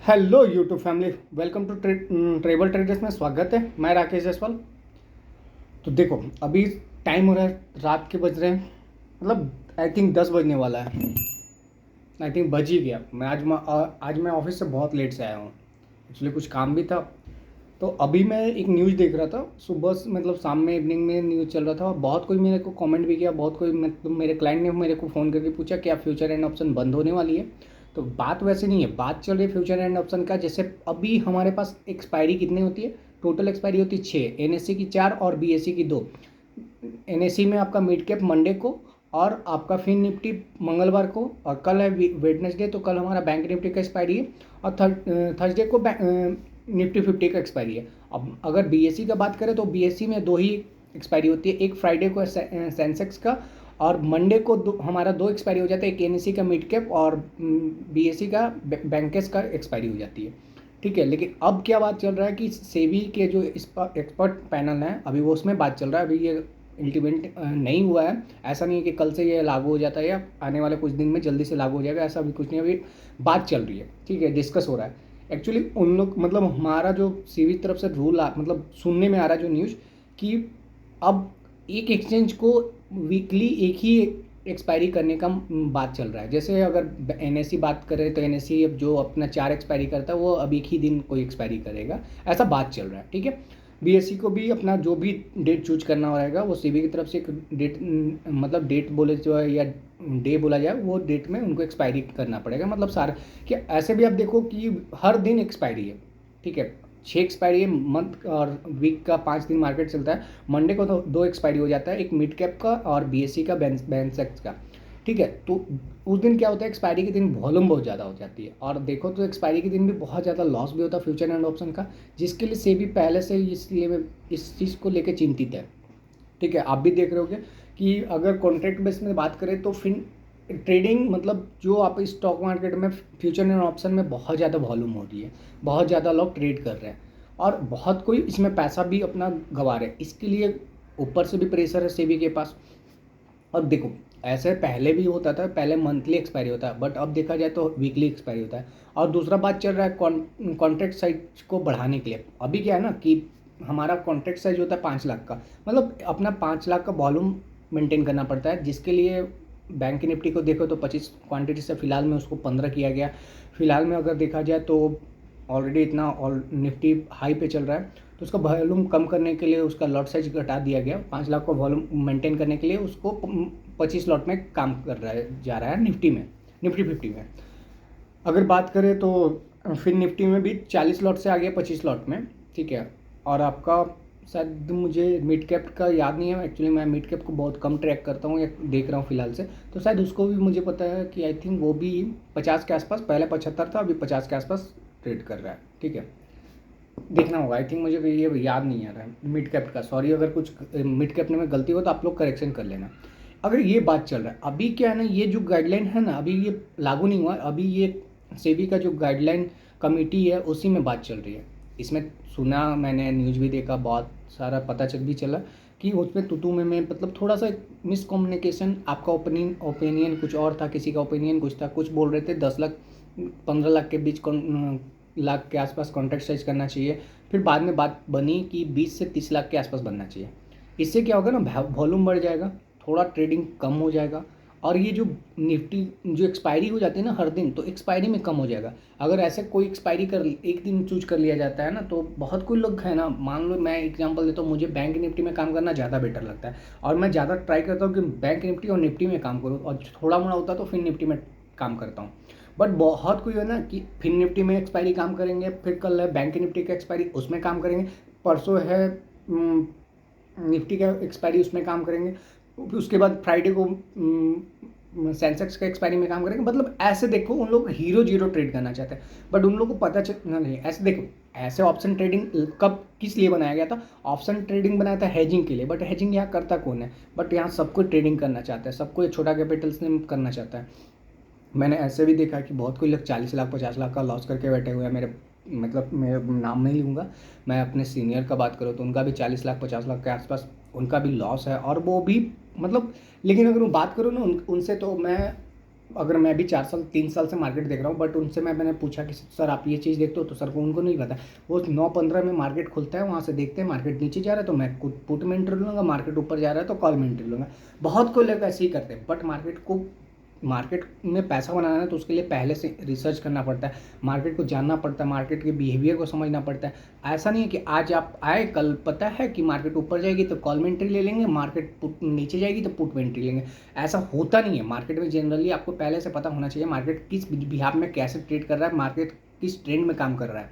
Hello YouTube family, welcome to Treble Traders में स्वागत है। मैं राकेश जायसवाल। तो देखो, अभी टाइम हो रहा है, रात के बज रहे हैं, मतलब आई थिंक 10 बजने वाला है। आई थिंक बज ही गया। आज मैं ऑफिस से बहुत लेट से आया हूँ। एक्चुअली कुछ काम भी था। तो अभी मैं एक न्यूज़ देख रहा था सुबह मतलब शाम में इवनिंग में न्यूज़ चल रहा था। बहुत कोई मेरे को कमेंट भी किया, बहुत कोई मतलब मेरे क्लाइंट ने मेरे को फ़ोन करके पूछा क्या फ्यूचर एंड ऑप्शन बंद होने वाली है। तो बात वैसे नहीं है, बात चल रही है फ्यूचर एंड ऑप्शन का। जैसे अभी हमारे पास एक्सपायरी कितनी होती है, टोटल एक्सपायरी होती है 6, एनएससी की 4 और बीएससी की 2। एनएससी में आपका मिड कैप मंडे को और आपका फिन निफ्टी मंगलवार को, और कल है वेडनेसडे, तो कल हमारा बैंक निफ्टी का एक्सपायरी है। और थर्सडे को निफ्टी 50 का एक्सपायरी है। अब अगर बीएससी का बात करें तो बीएससी में दो ही एक्सपायरी होती है, एक फ्राइडे को सेंसेक्स का, और मंडे को हमारा दो एक्सपायरी हो जाता है, एक एनएससी का मिड कैप और बीएससी का बैंकेस का एक्सपायरी हो जाती है। ठीक है, लेकिन अब क्या बात चल रहा है कि सेबी के जो एक्सपर्ट पैनल है, अभी वो उसमें बात चल रहा है। अभी ये इम्प्लीमेंट नहीं हुआ है। ऐसा नहीं है कि कल से ये लागू हो जाता है या आने वाले कुछ दिन में जल्दी से लागू हो जाएगा, ऐसा अभी कुछ नहीं। अभी बात चल रही है, ठीक है, डिस्कस हो रहा है। एक्चुअली उन लोग मतलब हमारा जो सेबी तरफ से रूल मतलब सुनने में आ रहा है जो न्यूज़, कि अब एक एक्सचेंज को वीकली एक ही एक्सपायरी करने का बात चल रहा है। जैसे अगर एनएससी बात करें तो एनएससी अब जो अपना 4 एक्सपायरी करता है वो अब एक ही दिन कोई एक्सपायरी करेगा, ऐसा बात चल रहा है। ठीक है, बीएससी को भी अपना जो भी डेट चूज करना रहेगा वो सेबी की तरफ से एक डेट, मतलब डेट बोले जो है या डे बोला जाए, वो डेट में उनको एक्सपायरी करना पड़ेगा। मतलब सारा कि ऐसे भी आप देखो कि हर दिन एक्सपायरी है। ठीक है, 6 एक्सपायरी है मंथ, और वीक का 5 दिन मार्केट चलता है। मंडे को तो 2 एक्सपायरी हो जाता है, एक मिड कैप का और बीएससी का बेंसेक्स का। ठीक है, तो उस दिन क्या होता है, एक्सपायरी के दिन वॉल्यूम बहुत ज़्यादा हो जाती है, और देखो तो एक्सपायरी के दिन भी बहुत ज़्यादा लॉस भी होता है फ्यूचर एंड ऑप्शन का, जिसके लिए सेबी पहले से ही इसलिए इस चीज़ को लेकर चिंतित है। ठीक है, आप भी देख रहे होगे कि अगर कॉन्ट्रैक्ट बेस में बात करें तो फिन ट्रेडिंग मतलब जो आप स्टॉक मार्केट में फ्यूचर एंड ऑप्शन में बहुत ज़्यादा वॉल्यूम हो रही है, बहुत ज़्यादा लोग ट्रेड कर रहे हैं, और बहुत कोई इसमें पैसा भी अपना गंवा रहे हैं। इसके लिए ऊपर से भी प्रेशर है सेबी के पास। और देखो, ऐसे पहले भी होता था, पहले मंथली एक्सपायरी होता है, बट अब देखा जाए तो वीकली एक्सपायरी होता है। और दूसरा बात चल रहा है कॉन्ट्रैक्ट साइज को बढ़ाने के लिए। अभी क्या है ना कि हमारा कॉन्ट्रैक्ट साइज होता है 5 लाख का, मतलब अपना 5 लाख का वॉल्यूम मेंटेन करना पड़ता है, जिसके लिए बैंक निफ्टी को देखो तो 25 क्वांटिटी से फिलहाल में उसको 15 किया गया। फिलहाल में अगर देखा जाए तो ऑलरेडी इतना निफ्टी हाई पे चल रहा है, तो उसका वॉल्यूम कम करने के लिए उसका लॉट साइज घटा दिया गया। 5 लाख का वॉल्यूम मेंटेन करने के लिए उसको 25 लॉट में काम कर रहा है, जा रहा है निफ्टी में, निफ्टी 50 में। अगर बात करें तो फिर निफ्टी में भी 40 लॉट से आ गया 25 लॉट में। ठीक है, और आपका शायद मुझे मिड कैप का याद नहीं है, एक्चुअली मैं मिड कैप को बहुत कम ट्रैक करता हूँ या देख रहा हूँ फिलहाल से, तो शायद उसको भी मुझे पता है कि आई थिंक वो भी 50 के आसपास, पहले 75 था, अभी 50 के आसपास ट्रेड कर रहा है। ठीक है, देखना होगा। आई थिंक मुझे ये याद नहीं आ रहा है मिड कैप का, सॉरी अगर कुछ मिड कैप में गलती हो तो आप लोग करेक्शन कर लेना। अगर ये बात चल रहा है, अभी क्या है ना, ये जो गाइडलाइन है ना, अभी ये लागू नहीं हुआ, अभी ये सेबी का जो गाइडलाइन कमेटी है उसी में बात चल रही है। इसमें सुना, मैंने न्यूज़ भी देखा, बहुत सारा पता चल भी चला कि उसमें तुतु में मतलब थोड़ा सा मिसकम्युनिकेशन, आपका ओपिनियन कुछ और था, किसी का ओपिनियन कुछ था, कुछ बोल रहे थे 10 लाख 15 लाख के बीच लाख के आसपास कॉन्ट्रैक्ट साइज करना चाहिए। फिर बाद में बात बनी कि 20 से 30 लाख के आसपास बनना चाहिए। इससे क्या होगा ना, वॉल्यूम बढ़ जाएगा, थोड़ा ट्रेडिंग कम हो जाएगा, और ये जो निफ्टी जो एक्सपायरी हो जाती है ना हर दिन, तो एक्सपायरी में कम हो जाएगा। अगर ऐसे कोई एक्सपायरी कर एक दिन चूज कर लिया जाता है ना, तो बहुत कोई लोग है ना, मान लो मैं एग्जांपल देता हूँ, मुझे बैंक निफ्टी में काम करना ज़्यादा बेटर लगता है, और मैं ज़्यादा ट्राई करता हूँ कि बैंक निफ्टी और निफ्टी में काम करूँ, और थोड़ा मोड़ा होता है तो फिर निफ्टी में काम करता हूँ। बट बहुत कोई है ना कि फिर निफ्टी में एक्सपायरी काम करेंगे, फिर कल है बैंक निफ्टी का एक्सपायरी उसमें काम करेंगे, परसों है निफ्टी का एक्सपायरी उसमें काम करेंगे, फिर उसके बाद फ्राइडे को सेंसेक्स का एक्सपायरी में काम करेंगे। मतलब ऐसे देखो, उन लोग हीरो जीरो ट्रेड करना चाहते हैं, बट उन लोगों को पता चलना नहीं। ऐसे देखो, ऐसे ऑप्शन ट्रेडिंग कब किस लिए बनाया गया था, ऑप्शन ट्रेडिंग बनाया था हेजिंग के लिए, बट हेजिंग यहाँ करता कौन है, बट यहाँ सबको ट्रेडिंग करना चाहता है, सबको छोटा कैपिटल से करना चाहता है। मैंने ऐसे भी देखा कि बहुत कोई लोग 40 लाख 50 लाख का लॉस करके बैठे हुए हैं। मेरे मतलब मैं नाम नहीं लूँगा, मैं अपने सीनियर का बात करूँ तो उनका भी 40 लाख 50 लाख के आसपास उनका भी लॉस है, और वो भी मतलब, लेकिन अगर मैं बात करूँ ना उनसे, तो मैं अगर मैं भी 4 साल 3 साल से मार्केट देख रहा हूँ, बट उनसे मैंने पूछा कि सर आप ये चीज़ देखते हो, तो सर को उनको नहीं पता। वो 9:15 में मार्केट खुलता है, वहाँ से देखते हैं मार्केट नीचे जा रहा है तो मैं पुट में एंट्री लूँगा, मार्केट ऊपर जा रहा है तो कॉल में एंट्री लूँगा। बहुत कोई लोग ऐसे ही करते हैं, बट मार्केट में पैसा बनाना है तो उसके लिए पहले से रिसर्च करना पड़ता है, मार्केट को जानना पड़ता है, मार्केट के बिहेवियर को समझना पड़ता है। ऐसा नहीं है कि आज आप आए, कल पता है कि मार्केट ऊपर जाएगी तो कॉल में एंट्री ले लेंगे, मार्केट पुट नीचे जाएगी तो पुट में एंट्री लेंगे। ऐसा होता नहीं है। मार्केट में जनरली आपको पहले से पता होना चाहिए मार्केट किस बिहाफ में कैसे ट्रेड कर रहा है, मार्केट किस ट्रेंड में काम कर रहा है,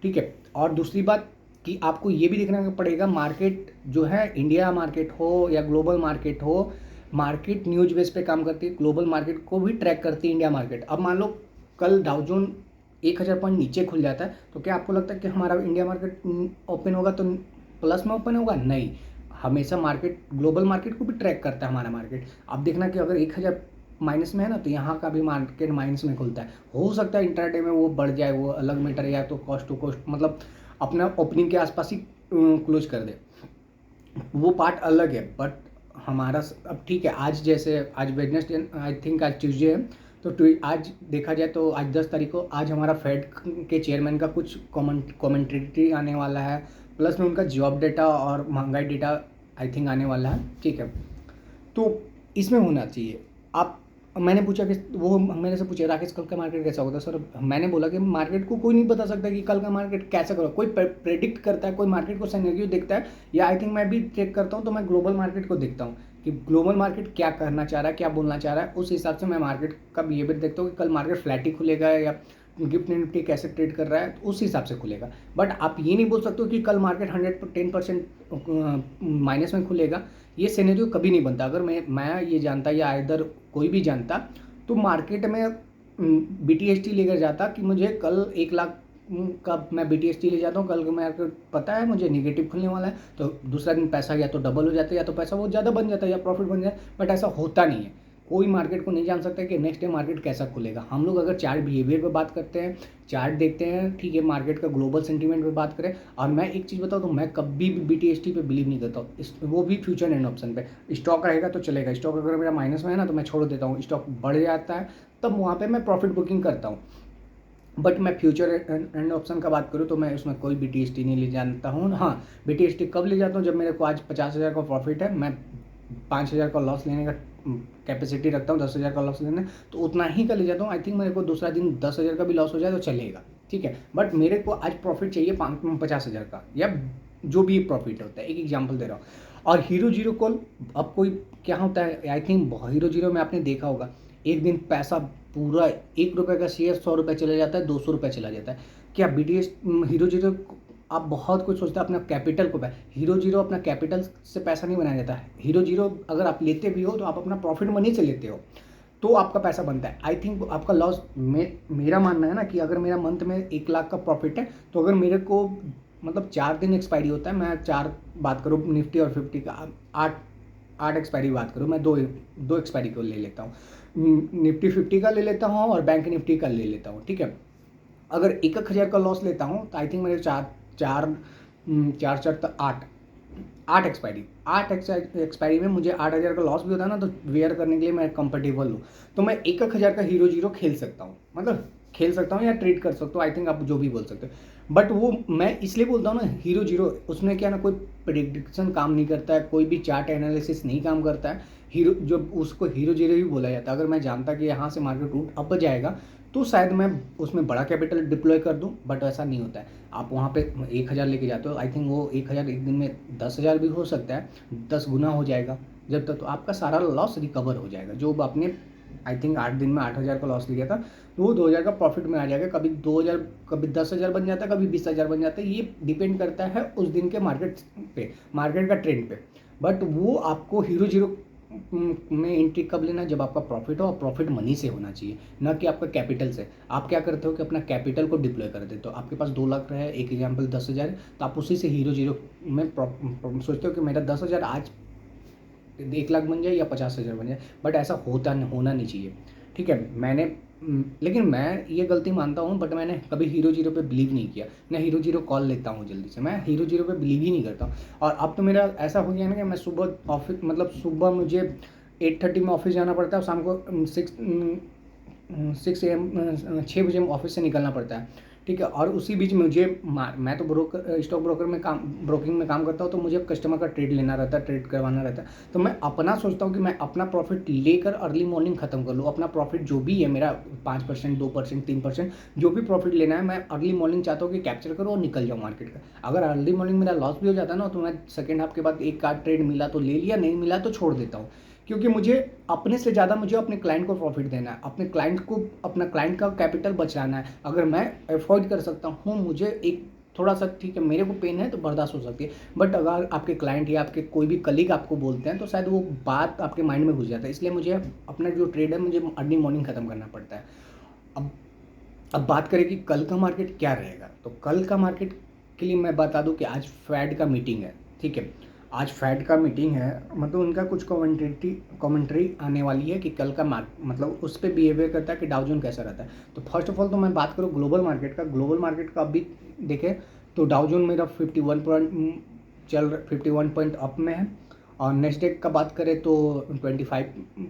ठीक है। और दूसरी बात कि आपको ये भी देखना पड़ेगा, मार्केट जो है, इंडिया मार्केट हो या ग्लोबल मार्केट हो, मार्केट न्यूज बेस पे काम करती है, ग्लोबल मार्केट को भी ट्रैक करती है इंडिया मार्केट। अब मान लो कल डाउ जोन 1000 पॉइंट नीचे खुल जाता है तो क्या आपको लगता है कि हमारा इंडिया मार्केट ओपन होगा तो प्लस में ओपन होगा? नहीं, हमेशा मार्केट ग्लोबल मार्केट को भी ट्रैक करता है हमारा मार्केट। अब देखना कि अगर 1000 माइनस में है ना, तो यहाँ का भी मार्केट माइनस में खुलता है। हो सकता है इंट्राडे में वो बढ़ जाए, वो अलग मैटर, या तो कॉस्ट टू कॉस्ट मतलब अपना ओपनिंग के आसपास ही क्लोज कर दे, वो पार्ट अलग है। बट हमारा अब ठीक है, आज जैसे आज वेडनेसडे, आई थिंक आज ट्यूसडे है, तो आज देखा जाए तो आज 10 तारीख को, आज हमारा फेड के चेयरमैन का कुछ कॉमेंट्री आने वाला है, प्लस में उनका जॉब डेटा और महंगाई डेटा आई थिंक आने वाला है, ठीक है। तो इसमें होना चाहिए। आप मैंने पूछा कि वो मेरे से पूछे राकेश कल का मार्केट कैसा होता है सर, मैंने बोला कि मार्केट को कोई नहीं बता सकता कि कल का मार्केट कैसा करो, कोई प्रेडिक्ट करता है, कोई मार्केट को सिनेरियो देखता है, या आई थिंक मैं भी ट्रेक करता हूँ तो मैं ग्लोबल मार्केट को देखता हूँ कि ग्लोबल मार्केट क्या करना चाह रहा है, क्या बोलना चाह रहा है, उस हिसाब से मैं मार्केट का बिहेवियर देखता हूँ कि कल मार्केट फ्लैट ही खुलेगा या गिफ्ट निफ्टी कैसे ट्रेड कर रहा है, तो उस हिसाब से खुलेगा। बट आप ये नहीं बोल सकते हो कि कल मार्केट 110% माइनस में खुलेगा, ये सिनेरियो कभी नहीं बनता। अगर मैं ये जानता या इधर कोई भी जानता तो मार्केट में BTST लेकर जाता कि मुझे कल 1 लाख का मैं BTST ले जाता हूँ, कल मार्केट पता है मुझे निगेटिव खुलने वाला है, तो दूसरा दिन पैसा या तो डबल हो जाता है या तो पैसा बहुत ज़्यादा बन जाता है या प्रॉफिट बन जाए। बट ऐसा होता नहीं है, कोई मार्केट को नहीं जान सकता कि नेक्स्ट डे मार्केट कैसा खुलेगा। हम लोग अगर चार्ट बिहेवियर पे बात करते हैं, चार्ट देखते हैं, ठीक है, मार्केट का ग्लोबल सेंटीमेंट पे बात करें। और मैं एक चीज़ बताऊँ तो मैं कभी भी BTST पे बिलीव नहीं करता हूँ, वो भी फ्यूचर एंड ऑप्शन पे। स्टॉक रहेगा तो चलेगा, स्टॉक अगर मेरा माइनस में है ना तो मैं छोड़ देता हूँ, स्टॉक बढ़ जाता है तब वहाँ पर मैं प्रॉफिट बुकिंग करता हूँ। बट मैं फ्यूचर एंड ऑप्शन का बात करूँ तो मैं उसमें कोई BTST नहीं ले जानता हूँ। हाँ, BTST कब ले जाता हूँ, जब मेरे को आज 50,000 का प्रॉफिट है, मैं 5,000 का लॉस लेने का कैपेसिटी रखता हूँ, 10,000 का लॉस लेने, तो उतना ही का ले जाता हूँ। आई थिंक मेरे को दूसरा दिन 10,000 का भी लॉस हो जाए तो चलेगा, ठीक है। बट मेरे को आज प्रॉफिट चाहिए 50,000 का, या जो भी प्रॉफिट होता है, एक एग्जाम्पल दे रहा हूँ। और हीरो जीरो कॉल, अब कोई क्या होता है, आई थिंक हीरो जीरो में आपने देखा होगा, एक दिन पैसा पूरा 1 रुपये का शेयर 100 रुपये चला जाता है, 200 रुपये चला जाता है। क्या BTS हीरो जीरो, आप बहुत कुछ सोचते हैं अपना कैपिटल को, हीरो जीरो अपना कैपिटल से पैसा नहीं बनाया जाता है। हीरो जीरो अगर आप लेते भी हो तो आप अपना प्रॉफिट मनी से लेते हो, तो आपका पैसा बनता है। आई थिंक आपका लॉस मेरा मानना है ना कि अगर मेरा मंथ में 1 लाख का प्रॉफिट है, तो अगर मेरे को मतलब 4 दिन एक्सपायरी होता है, मैं 4 बात करूँ निफ्टी और 50 का, 8 एक्सपायरी बात करूँ, मैं दो एक्सपायरी को ले लेता हूँ, निफ्टी 50 का ले लेता हूँ और बैंक निफ्टी का ले लेता हूँ, ठीक है। अगर 1,000 का लॉस लेता हूँ तो आई थिंक मेरे चार चार चार चार तो 8 एक्सपायरी में मुझे 8,000 का लॉस भी होता है ना, तो वेयर करने के लिए मैं कंफर्टेबल हूँ, तो मैं 1,000 का हीरो जीरो खेल सकता हूँ, मतलब खेल सकता हूँ या ट्रेड कर सकता हूँ, आई थिंक आप जो भी बोल सकते हो। बट वो मैं इसलिए बोलता हूँ ना, हीरो जीरो उसमें क्या ना, कोई प्रिडिक्शन काम नहीं करता है, कोई भी चार्ट एनालिसिस नहीं काम करता है। हीरो जो उसको हीरो जीरो ही बोला जाता है। अगर मैं जानता कि यहाँ से मार्केट रूट अप जाएगा तो शायद मैं उसमें बड़ा कैपिटल डिप्लॉय कर दूं, बट ऐसा नहीं होता है। आप वहाँ पे 1,000 लेके जाते हो, आई थिंक वो 1,000 एक दिन में 10,000 भी हो सकता है, 10 गुना हो जाएगा जब तक, तो आपका सारा लॉस रिकवर हो जाएगा। जो आपने आई थिंक 8 दिन में 8,000 का लॉस लिया था, तो वो 2,000 का प्रॉफिट में आ जाएगा। कभी 2,000, कभी 10,000 बन जाता है, कभी 20,000 बन जाता है, ये डिपेंड करता है उस दिन के मार्केट पे, मार्केट का ट्रेंड पे। बट वो आपको हीरो जीरो में एंट्री कब लेना, जब आपका प्रॉफिट हो, और प्रॉफिट मनी से होना चाहिए, ना कि आपका कैपिटल से। आप क्या करते हो कि अपना कैपिटल को डिप्लॉय कर देते हो। आपके पास 2 लाख रहे, एक एग्जाम्पल 10,000, तो आप उसी से हीरो जीरो में सोचते हो कि मेरा 10,000 आज 1 लाख बन जाए या 50,000 बन जाए, बट ऐसा होना नहीं चाहिए, ठीक है। लेकिन मैं ये गलती मानता हूँ, बट मैंने कभी हीरो जीरो पे बिलीव नहीं किया, मैं हीरो जीरो कॉल लेता हूँ जल्दी से, मैं हीरो जीरो पे बिलीव ही नहीं करता हूँ। और अब तो मेरा ऐसा हो गया ना कि मैं सुबह ऑफिस, मतलब सुबह मुझे 8:30 में ऑफिस जाना पड़ता है और शाम को 6 AM 6 बजे ऑफिस से निकलना पड़ता है, ठीक है। और उसी बीच मुझे मैं तो स्टॉक ब्रोकर में काम ब्रोकिंग में काम करता हूँ, तो मुझे कस्टमर का ट्रेड लेना रहता है, ट्रेड करवाना रहता है। तो मैं अपना सोचता हूँ कि मैं अपना प्रॉफिट लेकर अर्ली मॉर्निंग ख़त्म कर लूँ। अपना प्रॉफिट जो भी है मेरा 5%, 2%, 3%, जो भी प्रॉफिट लेना है मैं अर्ली मॉर्निंग चाहता हूँ कि कैप्चर करूँ और निकल जाऊँ मार्केट का। अगर अर्ली मॉर्निंग मेरा लॉस भी हो जाता है ना, तो मैं सेकेंड हाफ के बाद एक कार्ड ट्रेड मिला तो ले लिया, नहीं मिला तो छोड़ देता हूँ। क्योंकि मुझे अपने से ज़्यादा मुझे अपने क्लाइंट को प्रॉफिट देना है, अपना क्लाइंट का कैपिटल बचाना है। अगर मैं अफोर्ड कर सकता हूँ, मुझे एक थोड़ा सा ठीक है, मेरे को पेन है तो बर्दाश्त हो सकती है, बट अगर आपके क्लाइंट या आपके कोई भी कलीग आपको बोलते हैं तो शायद वो बात आपके माइंड में घुस जाता है। इसलिए मुझे अपना जो ट्रेड है मुझे अर्ली मॉर्निंग ख़त्म करना पड़ता है। अब अब बात करें कि कल का मार्केट क्या रहेगा, तो कल का मार्केट के लिए मैं बता दूं कि आज फेड का मीटिंग है, ठीक है। आज फेड का मीटिंग है, मतलब उनका कुछ कमेंट्री आने वाली है कि कल का मतलब उस पर बिहेवियर करता है कि डाउ जोन कैसा रहता है। तो फर्स्ट ऑफ ऑल तो मैं बात करूँ ग्लोबल मार्केट का अभी देखें तो डाउ जोन मेरा 51 पॉइंट 51 पॉइंट अप में है, और नेक्स्ट डे का बात करें तो 25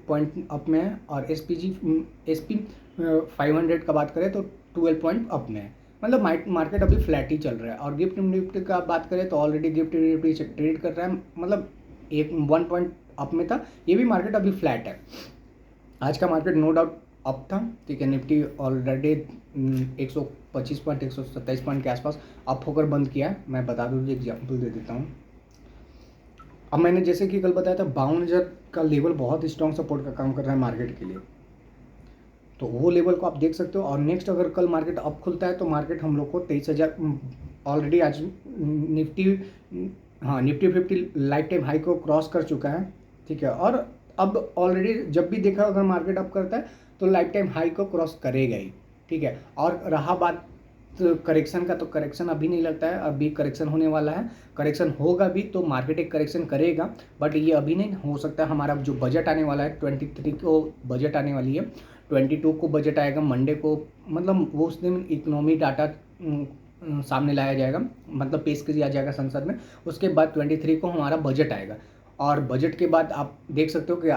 पॉइंट अप में है, और एसपी 500 का बात करें तो 12 पॉइंट अप में है। मतलब मार्केट अभी फ्लैट ही चल रहा है। और गिफ्ट निफ्टी का बात करें तो ऑलरेडी गिफ्ट निफ्टी ट्रेड कर रहा है, मतलब एक 1 पॉइंट अप में था, ये भी मार्केट अभी फ्लैट है। आज का मार्केट नो डाउट अप था, ठीक है। निफ्टी ऑलरेडी 125 पॉइंट 127 पॉइंट के आसपास अप होकर बंद किया है। मैं बता दूँ, एग्जाम्पल दे देता हूँ। अब मैंने जैसे कि कल बताया था 52,000 का लेवल बहुत स्ट्रॉन्ग सपोर्ट का काम कर रहा है मार्केट के लिए, तो वो लेवल को आप देख सकते हो। और नेक्स्ट अगर कल मार्केट अप खुलता है तो मार्केट हम लोग को 23,000 ऑलरेडी आज Nifty Nifty 50 life time high को क्रॉस कर चुका है, ठीक है। और अब ऑलरेडी जब भी देखा अगर मार्केट अप करता है तो लाइफ टाइम हाई को क्रॉस करेगा ही, ठीक है। और रहा बात करेक्शन का, तो करेक्शन अभी नहीं लगता है, अभी करेक्शन होने वाला है। करेक्शन होगा भी तो मार्केट एक करेक्शन करेगा, बट ये अभी नहीं हो सकता। हमारा जो बजट आने वाला है 23 को बजट आने वाली है, 22 को बजट आएगा मंडे को, मतलब वो उस दिन इकोनॉमी डाटा सामने लाया जाएगा, मतलब पेश किया जाएगा संसद में। उसके बाद 23 को हमारा बजट आएगा, और बजट के बाद आप देख सकते हो कि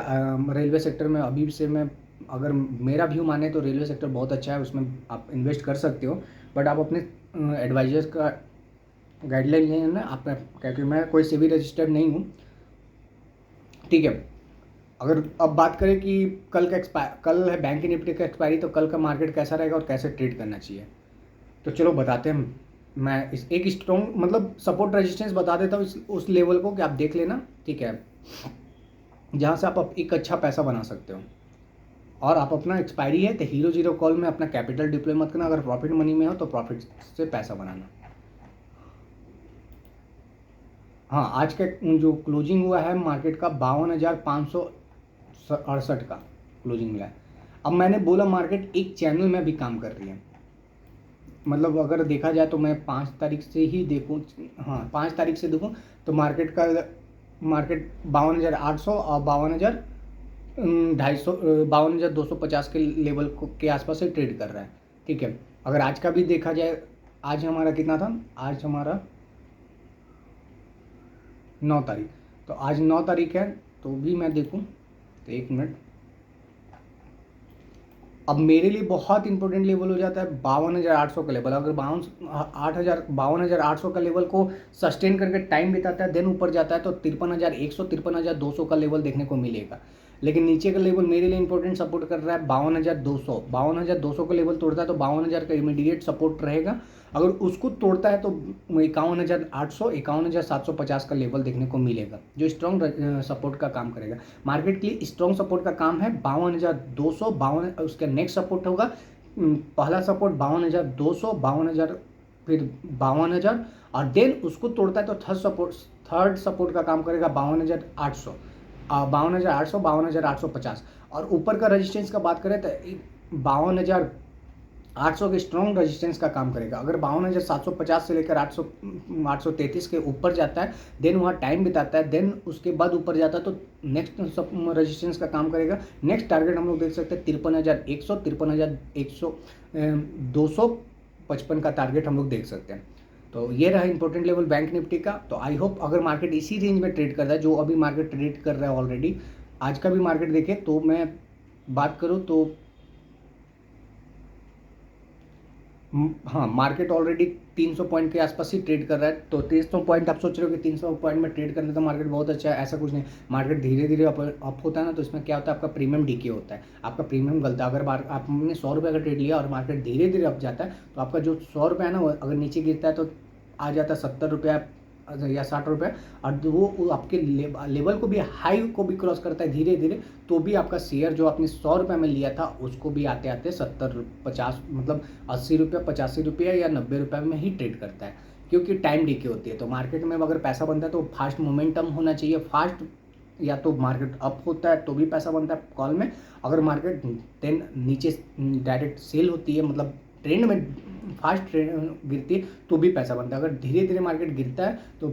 रेलवे सेक्टर में अभी से मैं अगर मेरा व्यू माने तो रेलवे सेक्टर बहुत अच्छा है, उसमें आप इन्वेस्ट कर सकते हो। बट आप अपने एडवाइजर्स का गाइडलाइन लें ना, आप, क्योंकि मैं कोई सेबी रजिस्टर्ड नहीं हूँ, ठीक है। अगर अब बात करें कि कल है बैंक निफ्टी का एक्सपायरी, तो कल का मार्केट कैसा रहेगा और कैसे ट्रेड करना चाहिए, तो चलो बताते हैं। मैं इस एक स्ट्रॉन्ग मतलब सपोर्ट रेजिस्टेंस बता देता हूँ उस लेवल को कि आप देख लेना, ठीक है, जहाँ से आप एक अच्छा पैसा बना सकते हो। और आप अपना एक्सपायरी है तो हीरो जीरो कॉल में अपना कैपिटल डिप्लॉय मत करना। अगर प्रॉफिट मनी में हो तो प्रॉफिट से पैसा बनाना। हाँ, आज का जो क्लोजिंग हुआ है मार्केट का 52,568 का क्लोजिंग मिला है। अब मैंने बोला मार्केट एक चैनल में भी काम कर रही है, मतलब अगर देखा जाए तो मैं 5 तारीख से ही देखूँ, हाँ 5 तारीख से देखूँ तो मार्केट 52,800 और 52,250 के लेवल के आसपास से ट्रेड कर रहा है, ठीक है। अगर आज का भी देखा जाए, आज हमारा कितना था, आज हमारा 9 तारीख, तो आज 9 तारीख है, तो भी मैं देखूं तो 1 मिनट। अब मेरे लिए बहुत इंपॉर्टेंट लेवल हो जाता है 52,800 का लेवल। अगर 52,800 का लेवल को सस्टेन करके टाइम बिताता है, देन ऊपर जाता है तो 53,100 53,200 का लेवल देखने को मिलेगा। लेकिन नीचे का लेवल मेरे लिए इंपॉर्टेंट सपोर्ट कर रहा है 52,200 का लेवल तोड़ता है तो 52,000 का इमीडिएट सपोर्ट रहेगा। अगर उसको तोड़ता है तो 51,800 51,750 का लेवल देखने को मिलेगा, जो स्ट्रॉन्ग सपोर्ट का काम करेगा। मार्केट के लिए स्ट्रॉन्ग सपोर्ट का काम है 52,252। उसका नेक्स्ट सपोर्ट होगा, पहला सपोर्ट 52,200, 52,000, फिर 52,000, और देन उसको तोड़ता है तो थर्ड सपोर्ट का काम करेगा 52,800, 52,800, 52,850। और ऊपर का रेजिस्टेंस का बात करें तो 52,800 के स्ट्रॉन्ग रेजिस्टेंस का काम करेगा। अगर 52,750 से लेकर 833 के ऊपर जाता है, देन वहाँ टाइम बिताता है, देन उसके बाद ऊपर जाता है तो नेक्स्ट रेजिस्टेंस का काम करेगा। नेक्स्ट टारगेट हम लोग देख सकते हैं 53,100, 53,100, 255 का टारगेट हम लोग देख सकते हैं। तो ये रहा इंपॉर्टेंट लेवल बैंक निफ्टी का। तो आई होप अगर मार्केट इसी रेंज में ट्रेड कर रहा है जो अभी मार्केट ट्रेड कर रहा है ऑलरेडी, आज का भी मार्केट देखें तो मैं बात करूँ तो हाँ, मार्केट ऑलरेडी 300 पॉइंट के आसपास ही ट्रेड कर रहा है। तो 300 पॉइंट आप सोच रहे हो कि 300 पॉइंट में ट्रेड कर ले तो मार्केट बहुत अच्छा है, ऐसा कुछ नहीं। मार्केट धीरे धीरे अप होता है ना, तो इसमें क्या होता है, आपका प्रीमियम डीके होता है, आपका प्रीमियम गलता है। अगर आपने 100 रुपये का ट्रेड लिया और मार्केट धीरे धीरे अप जाता है तो आपका जो 100 रुपये है ना, वो अगर नीचे गिरता है तो आ जाता है 70 रुपया या 60 रुपये, और वो आपके लेवल को भी, हाई को भी क्रॉस करता है धीरे धीरे, तो भी आपका शेयर जो आपने 100 रुपये में लिया था उसको भी आते आते 70 50 मतलब 80 रुपये 85 रुपये या 90 रुपये में ही ट्रेड करता है, क्योंकि टाइम डीके होती है। तो मार्केट में अगर पैसा बनता है तो फास्ट मोमेंटम होना चाहिए, फास्ट, या तो मार्केट अप होता है तो भी पैसा बनता है कॉल में। अगर मार्केट देन नीचे डायरेक्ट सेल होती है, मतलब ट्रेंड में फास्ट ट्रेंड गिरती है तो भी पैसा बनता है। अगर धीरे धीरे मार्केट गिरता है तो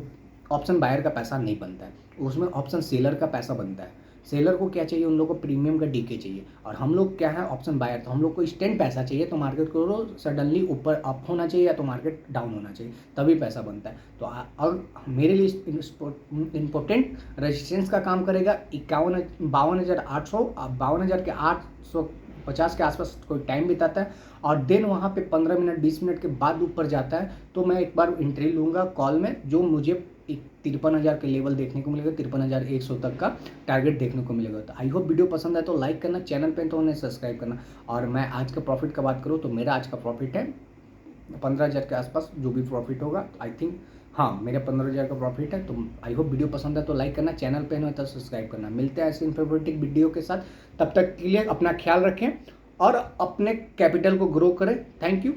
ऑप्शन बायर का पैसा नहीं बनता है, उसमें ऑप्शन सेलर का पैसा बनता है। सेलर को क्या चाहिए, उन लोगों को प्रीमियम का डीके चाहिए, और हम लोग क्या है ऑप्शन बायर, तो हम लोग को इंस्टेंट पैसा चाहिए। तो मार्केट को सडनली ऊपर अप होना चाहिए या तो मार्केट डाउन होना चाहिए, तभी पैसा बनता है। तो अब मेरे लिए इम्पोर्टेंट रेजिस्टेंस का काम करेगा 52,800, 52,000 के 850 के आसपास कोई टाइम बिताता है, और देन वहाँ पे 15 मिनट 20 मिनट के बाद ऊपर जाता है तो मैं एक बार एंट्री लूँगा कॉल में, जो मुझे 53,000 के लेवल देखने को मिलेगा, 53,100 तक का टारगेट देखने को मिलेगा। तो आई होप वीडियो पसंद आए तो लाइक करना, चैनल पे तो उन्हें सब्सक्राइब करना। और मैं आज का प्रॉफिट का बात करूँ तो मेरा आज का प्रॉफिट है 15,000 के आसपास, जो भी प्रॉफिट होगा आई थिंक, हाँ मेरा 15,000 का प्रॉफिट है। तो आई होप वीडियो पसंद है तो लाइक करना, चैनल पे नहीं तो सब्सक्राइब करना। मिलते हैं ऐसे इन्फॉर्मेटिव वीडियो के साथ, तब तक के लिए अपना ख्याल रखें और अपने कैपिटल को ग्रो करें। Thank you.